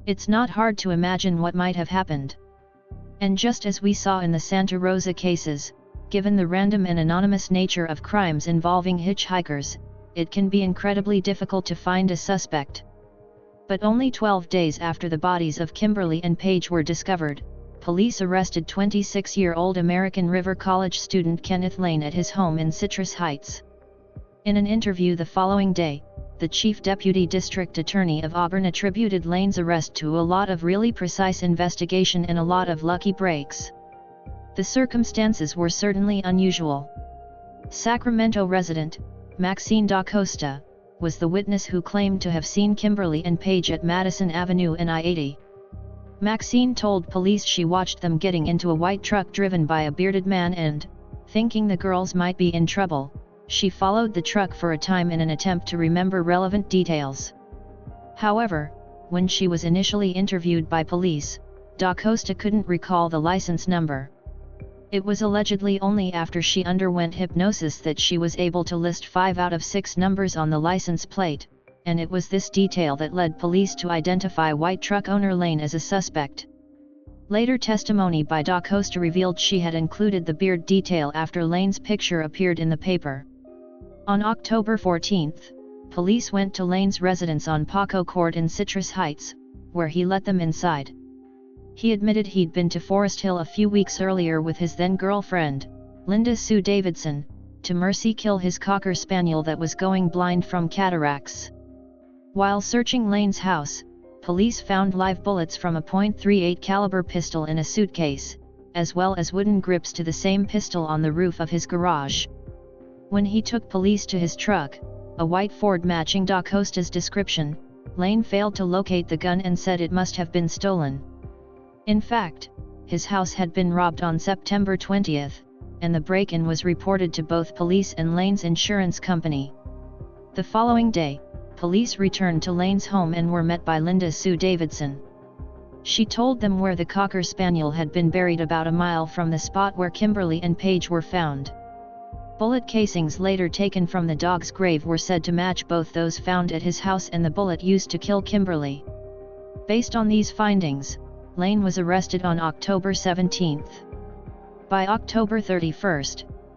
It's not hard to imagine what might have happened. And just as we saw in the Santa Rosa cases, given the random and anonymous nature of crimes involving hitchhikers, it can be incredibly difficult to find a suspect. But only 12 days after the bodies of Kimberly and Paige were discovered, police arrested 26-year-old American River College student Kenneth Lane at his home in Citrus Heights. In an interview the following day, the Chief Deputy District Attorney of Auburn attributed Lane's arrest to a lot of really precise investigation and a lot of lucky breaks. The circumstances were certainly unusual. Sacramento resident, Maxine Da Costa, was the witness who claimed to have seen Kimberly and Paige at Madison Avenue and I-80. Maxine told police she watched them getting into a white truck driven by a bearded man and, thinking the girls might be in trouble, she followed the truck for a time in an attempt to remember relevant details. However, when she was initially interviewed by police, Da Costa couldn't recall the license number. It was allegedly only after she underwent hypnosis that she was able to list 5 out of 6 numbers on the license plate, and it was this detail that led police to identify white truck owner Lane as a suspect. Later testimony by Da Costa revealed she had included the beard detail after Lane's picture appeared in the paper. On October 14, police went to Lane's residence on Paco Court in Citrus Heights, where he let them inside. He admitted he'd been to Forest Hill a few weeks earlier with his then-girlfriend, Linda Sue Davidson, to mercy kill his Cocker Spaniel that was going blind from cataracts. While searching Lane's house, police found live bullets from a .38 caliber pistol in a suitcase, as well as wooden grips to the same pistol on the roof of his garage. When he took police to his truck, a white Ford matching Da Costa's description, Lane failed to locate the gun and said it must have been stolen. In fact, his house had been robbed on September 20, and the break-in was reported to both police and Lane's insurance company. The following day, police returned to Lane's home and were met by Linda Sue Davidson. She told them where the Cocker Spaniel had been buried about a mile from the spot where Kimberly and Paige were found. Bullet casings later taken from the dog's grave were said to match both those found at his house and the bullet used to kill Kimberly. Based on these findings, Lane was arrested on October 17. By October 31,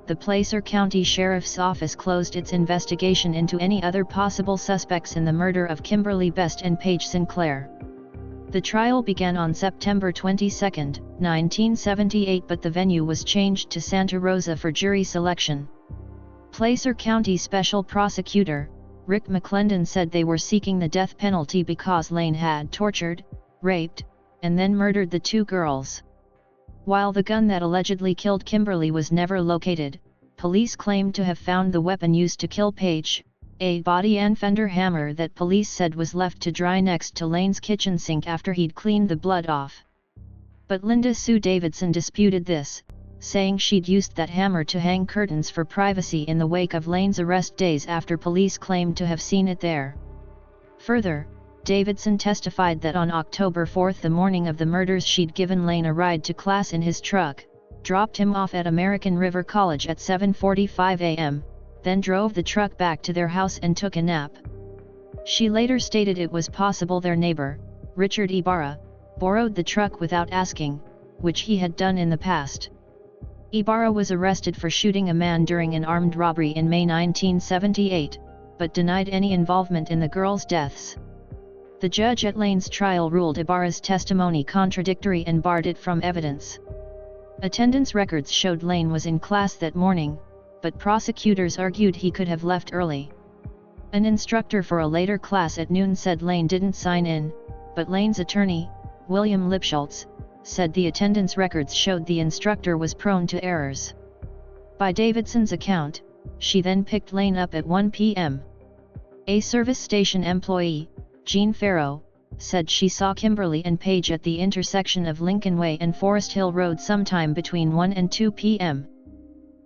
the Placer County Sheriff's Office closed its investigation into any other possible suspects in the murder of Kimberly Best and Paige Sinclair. The trial began on September 22, 1978, but the venue was changed to Santa Rosa for jury selection. Placer County Special Prosecutor, Rick McClendon, said they were seeking the death penalty because Lane had tortured, raped, and then murdered the 2 girls. While the gun that allegedly killed Kimberly was never located, police claimed to have found the weapon used to kill Paige, a body and fender hammer that police said was left to dry next to Lane's kitchen sink after he'd cleaned the blood off. But Linda Sue Davidson disputed this, saying she'd used that hammer to hang curtains for privacy in the wake of Lane's arrest days after police claimed to have seen it there. Further, Davidson testified that on October 4, the morning of the murders, she'd given Lane a ride to class in his truck, dropped him off at American River College at 7:45 a.m., then drove the truck back to their house and took a nap. She later stated it was possible their neighbor, Richard Ibarra, borrowed the truck without asking, which he had done in the past. Ibarra was arrested for shooting a man during an armed robbery in May 1978, but denied any involvement in the girls' deaths. The judge at Lane's trial ruled Ibarra's testimony contradictory and barred it from evidence. Attendance records showed Lane was in class that morning, but prosecutors argued he could have left early. An instructor for a later class at noon said Lane didn't sign in, but Lane's attorney, William Lipschultz, said the attendance records showed the instructor was prone to errors. By Davidson's account, she then picked Lane up at 1 p.m. A service station employee, Jean Farrow, said she saw Kimberly and Paige at the intersection of Lincoln Way and Forest Hill Road sometime between 1 and 2 p.m.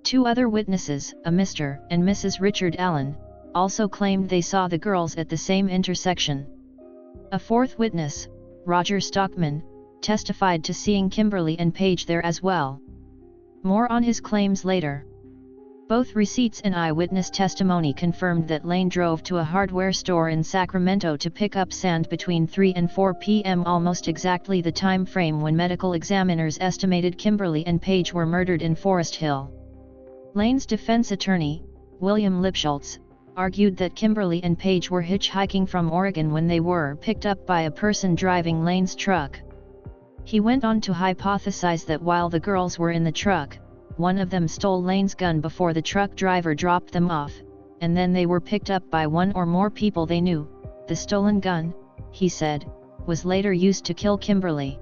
2 other witnesses, a Mr. and Mrs. Richard Allen, also claimed they saw the girls at the same intersection. A 4th witness, Roger Stockman, testified to seeing Kimberly and Paige there as well. More on his claims later. Both receipts and eyewitness testimony confirmed that Lane drove to a hardware store in Sacramento to pick up sand between 3 and 4 p.m., almost exactly the time frame when medical examiners estimated Kimberly and Paige were murdered in Forest Hill. Lane's defense attorney, William Lipschultz, argued that Kimberly and Paige were hitchhiking from Oregon when they were picked up by a person driving Lane's truck. He went on to hypothesize that while the girls were in the truck, one of them stole Lane's gun before the truck driver dropped them off, and then they were picked up by one or more people they knew. The stolen gun, he said, was later used to kill Kimberly.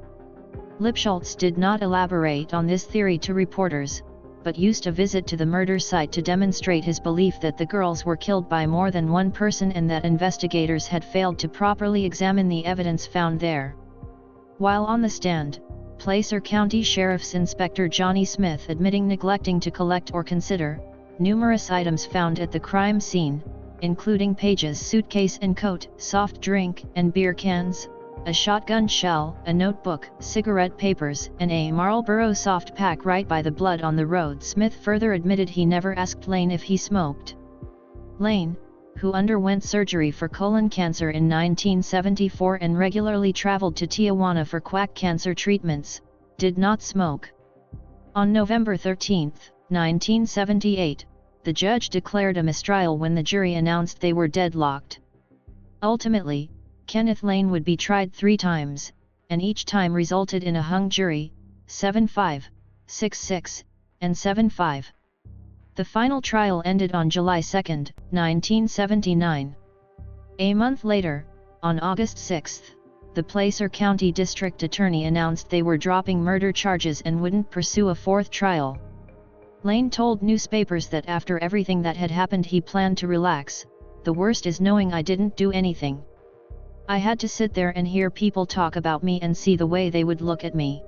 Lipschultz did not elaborate on this theory to reporters, but used a visit to the murder site to demonstrate his belief that the girls were killed by more than one person and that investigators had failed to properly examine the evidence found there. While on the stand, Placer County Sheriff's Inspector Johnny Smith admitting neglecting to collect or consider numerous items found at the crime scene, including Paige's suitcase and coat, soft drink and beer cans, a shotgun shell, a notebook, cigarette papers, and a Marlboro soft pack right by the blood on the road. Smith further admitted he never asked Lane if he smoked. Lane, who underwent surgery for colon cancer in 1974 and regularly traveled to Tijuana for quack cancer treatments, did not smoke. On November 13, 1978, the judge declared a mistrial when the jury announced they were deadlocked. Ultimately, Kenneth Lane would be tried 3 times, and each time resulted in a hung jury, 7-5, 6-6, and 7-5. The final trial ended on July 2, 1979. A month later, on August 6, the Placer County District Attorney announced they were dropping murder charges and wouldn't pursue a 4th trial. Lane told newspapers that after everything that had happened he planned to relax. "The worst is knowing I didn't do anything. I had to sit there and hear people talk about me and see the way they would look at me."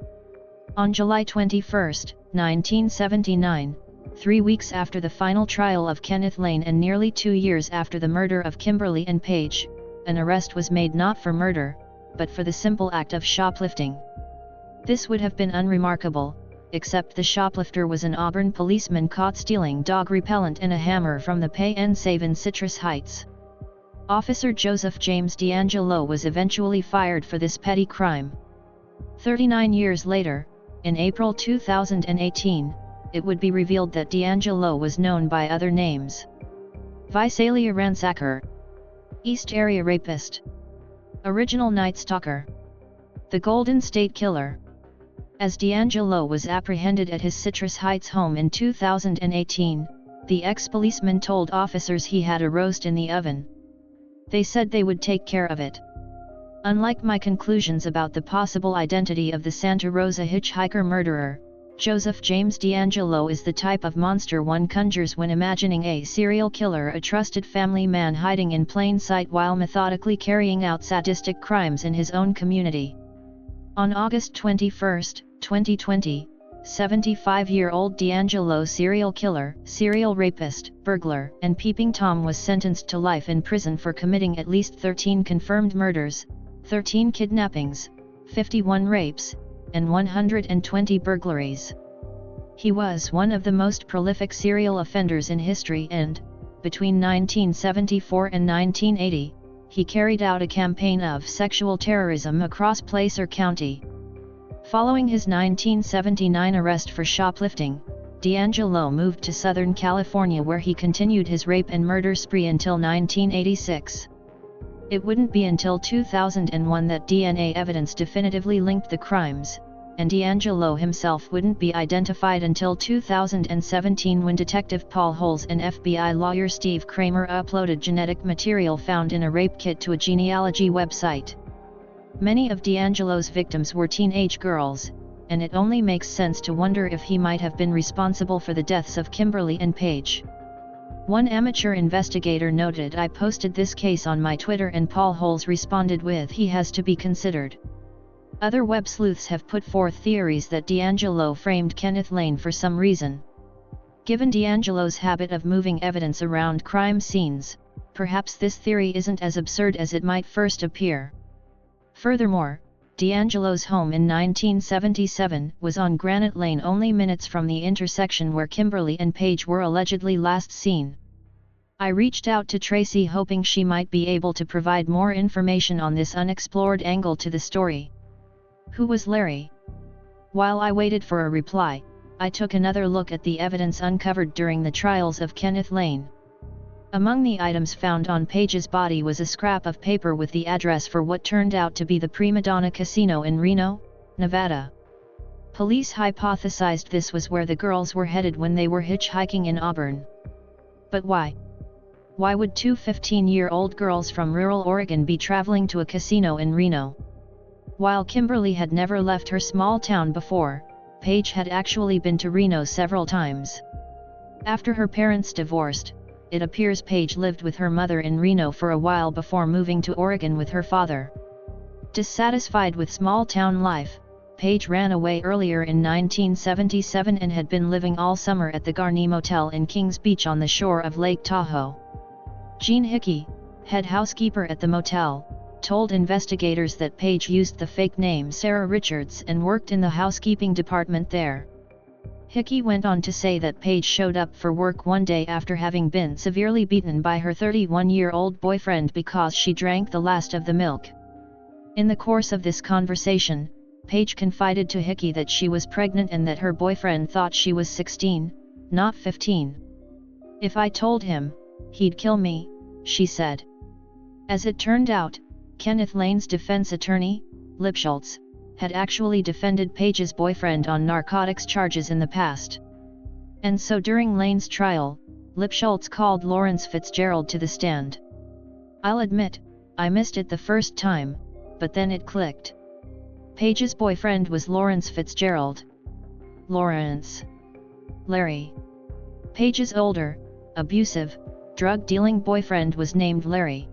On July 21, 1979, 3 weeks after the final trial of Kenneth Lane and nearly 2 years after the murder of Kimberly and Paige, an arrest was made not for murder, but for the simple act of shoplifting. This would have been unremarkable, except the shoplifter was an Auburn policeman caught stealing dog repellent and a hammer from the Pay and Save in Citrus Heights. Officer Joseph James D'Angelo was eventually fired for this petty crime. 39 years later, in April 2018, it would be revealed that D'Angelo was known by other names: Visalia Ransacker, East Area Rapist, Original Night Stalker, the Golden State Killer. As D'Angelo was apprehended at his Citrus Heights home in 2018, the ex-policeman told officers he had a roast in the oven. They said they would take care of it. Unlike my conclusions about the possible identity of the Santa Rosa hitchhiker murderer, Joseph James D'Angelo is the type of monster one conjures when imagining a serial killer, a trusted family man hiding in plain sight while methodically carrying out sadistic crimes in his own community. On August 21, 2020, 75-year-old D'Angelo, serial killer, serial rapist, burglar, and peeping Tom, was sentenced to life in prison for committing at least 13 confirmed murders, 13 kidnappings, 51 rapes, and 120 burglaries. He was one of the most prolific serial offenders in history and, between 1974 and 1980, he carried out a campaign of sexual terrorism across Placer County. Following his 1979 arrest for shoplifting, D'Angelo moved to Southern California where he continued his rape and murder spree until 1986. It wouldn't be until 2001 that DNA evidence definitively linked the crimes, and D'Angelo himself wouldn't be identified until 2017 when Detective Paul Holes and FBI lawyer Steve Kramer uploaded genetic material found in a rape kit to a genealogy website. Many of D'Angelo's victims were teenage girls, and it only makes sense to wonder if he might have been responsible for the deaths of Kimberly and Paige. One amateur investigator noted, "I posted this case on my Twitter and Paul Holes responded with, 'He has to be considered.'" Other web sleuths have put forth theories that D'Angelo framed Kenneth Lane for some reason. Given D'Angelo's habit of moving evidence around crime scenes, perhaps this theory isn't as absurd as it might first appear. Furthermore, D'Angelo's home in 1977 was on Granite Lane, only minutes from the intersection where Kimberly and Paige were allegedly last seen. I reached out to Tracy hoping she might be able to provide more information on this unexplored angle to the story. Who was Larry? While I waited for a reply, I took another look at the evidence uncovered during the trials of Kenneth Lane. Among the items found on Paige's body was a scrap of paper with the address for what turned out to be the Prima Donna Casino in Reno, Nevada. Police hypothesized this was where the girls were headed when they were hitchhiking in Auburn. But why? Why would two 15-year-old girls from rural Oregon be traveling to a casino in Reno? While Kimberly had never left her small town before, Paige had actually been to Reno several times. After her parents divorced, it appears Paige lived with her mother in Reno for a while before moving to Oregon with her father. Dissatisfied with small-town life, Paige ran away earlier in 1977 and had been living all summer at the Garni Motel in Kings Beach on the shore of Lake Tahoe. Jean Hickey, head housekeeper at the motel, told investigators that Paige used the fake name Sarah Richards and worked in the housekeeping department there. Hickey went on to say that Paige showed up for work one day after having been severely beaten by her 31-year-old boyfriend because she drank the last of the milk. In the course of this conversation, Paige confided to Hickey that she was pregnant and that her boyfriend thought she was 16, not 15. "If I told him, he'd kill me," she said. As it turned out, Kenneth Lane's defense attorney, Lipschultz, had actually defended Paige's boyfriend on narcotics charges in the past. And so during Lane's trial, Lipschultz called Lawrence Fitzgerald to the stand. "I'll admit, I missed it the first time, but then it clicked. Paige's boyfriend was Lawrence Fitzgerald. Lawrence. Larry. Paige's older, abusive, drug-dealing boyfriend was named Larry.